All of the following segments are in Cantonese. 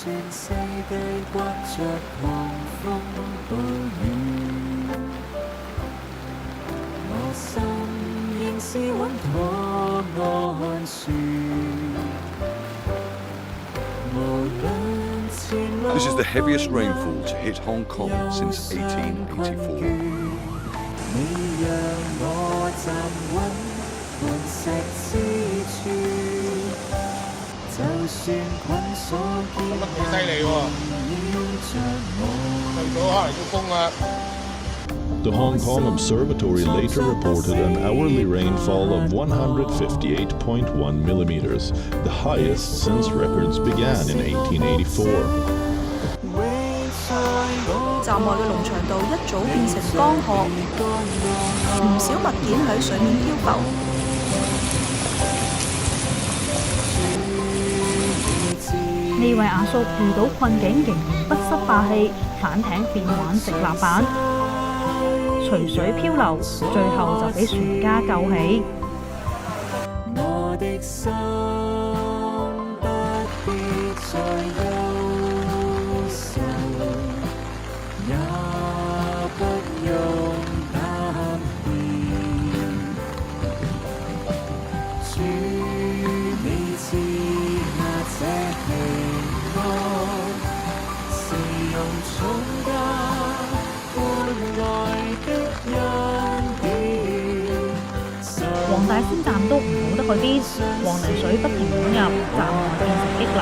This is the heaviest rainfall to hit Hong Kong since 1884. The Hong Kong Observatory later reported an hourly rainfall of 158.1 millimeters, the highest since records began in 1884. 站外嘅農場道一早變成江河，唔少物件喺水面漂浮。呢位阿叔遇到困境仍然不失霸氣，反艇變玩直立板，隨水漂流，最後就俾船家救起。黃大仙站都唔好得去邊，黃泥水不停湧入，站內變成激流，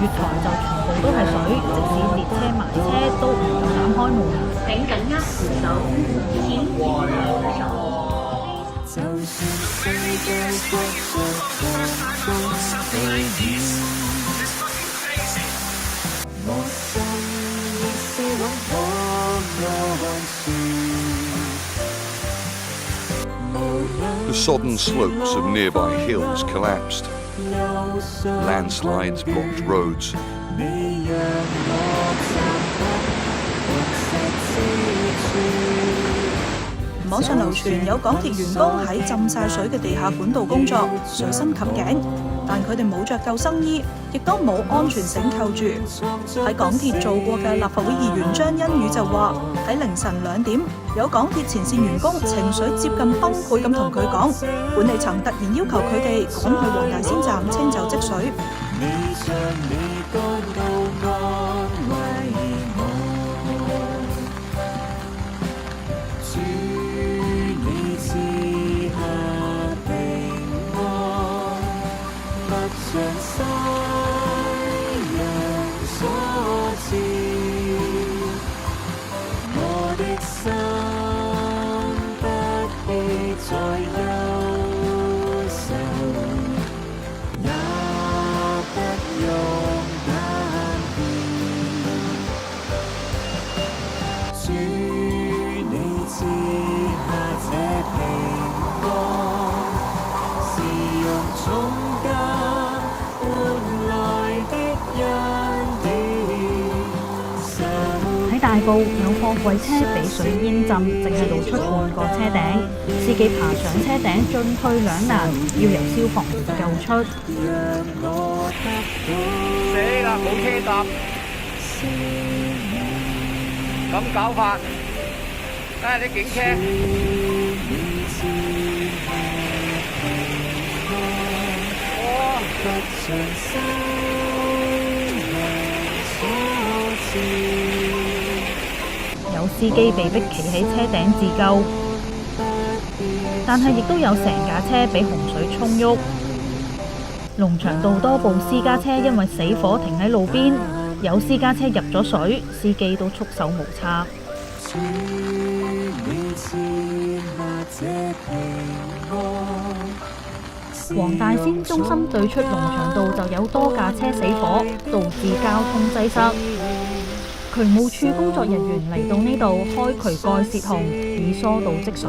月台就全部都係水，即使列車埋車都唔夠膽開門。請緊握扶手，請握扶手。The sodden slopes of nearby hills collapsed. Landslides blocked roads.「網上流傳有港鐵員工喺浸晒水嘅地下管道工作，水深及頸，但佢哋冇着救生衣，亦都冇安全繩扣住。喺港鐵做過嘅立法會議員張欣宇就話：喺凌晨2點，有港鐵前線員工情緒接近崩潰咁同佢講，管理層突然要求佢哋趕去黃大仙站清走積水。喺大埔有貨櫃車被水淹浸，淨係露出半個車頂，司機爬上車頂進退兩難，要由消防員救出。死啦！冇車搭，咁搞法，睇下啲警車。有司機被逼企喺車頂自救，但係亦都有成架車俾洪水沖喐。龍翔道多部私家車因為死火停喺路邊，有私家車入咗水，司機都束手無策。黃大仙中心對出龍翔道就有多架車死火，導致交通擠塞。渠務處工作人員嚟到呢度開渠蓋泄洪，以疏導積水。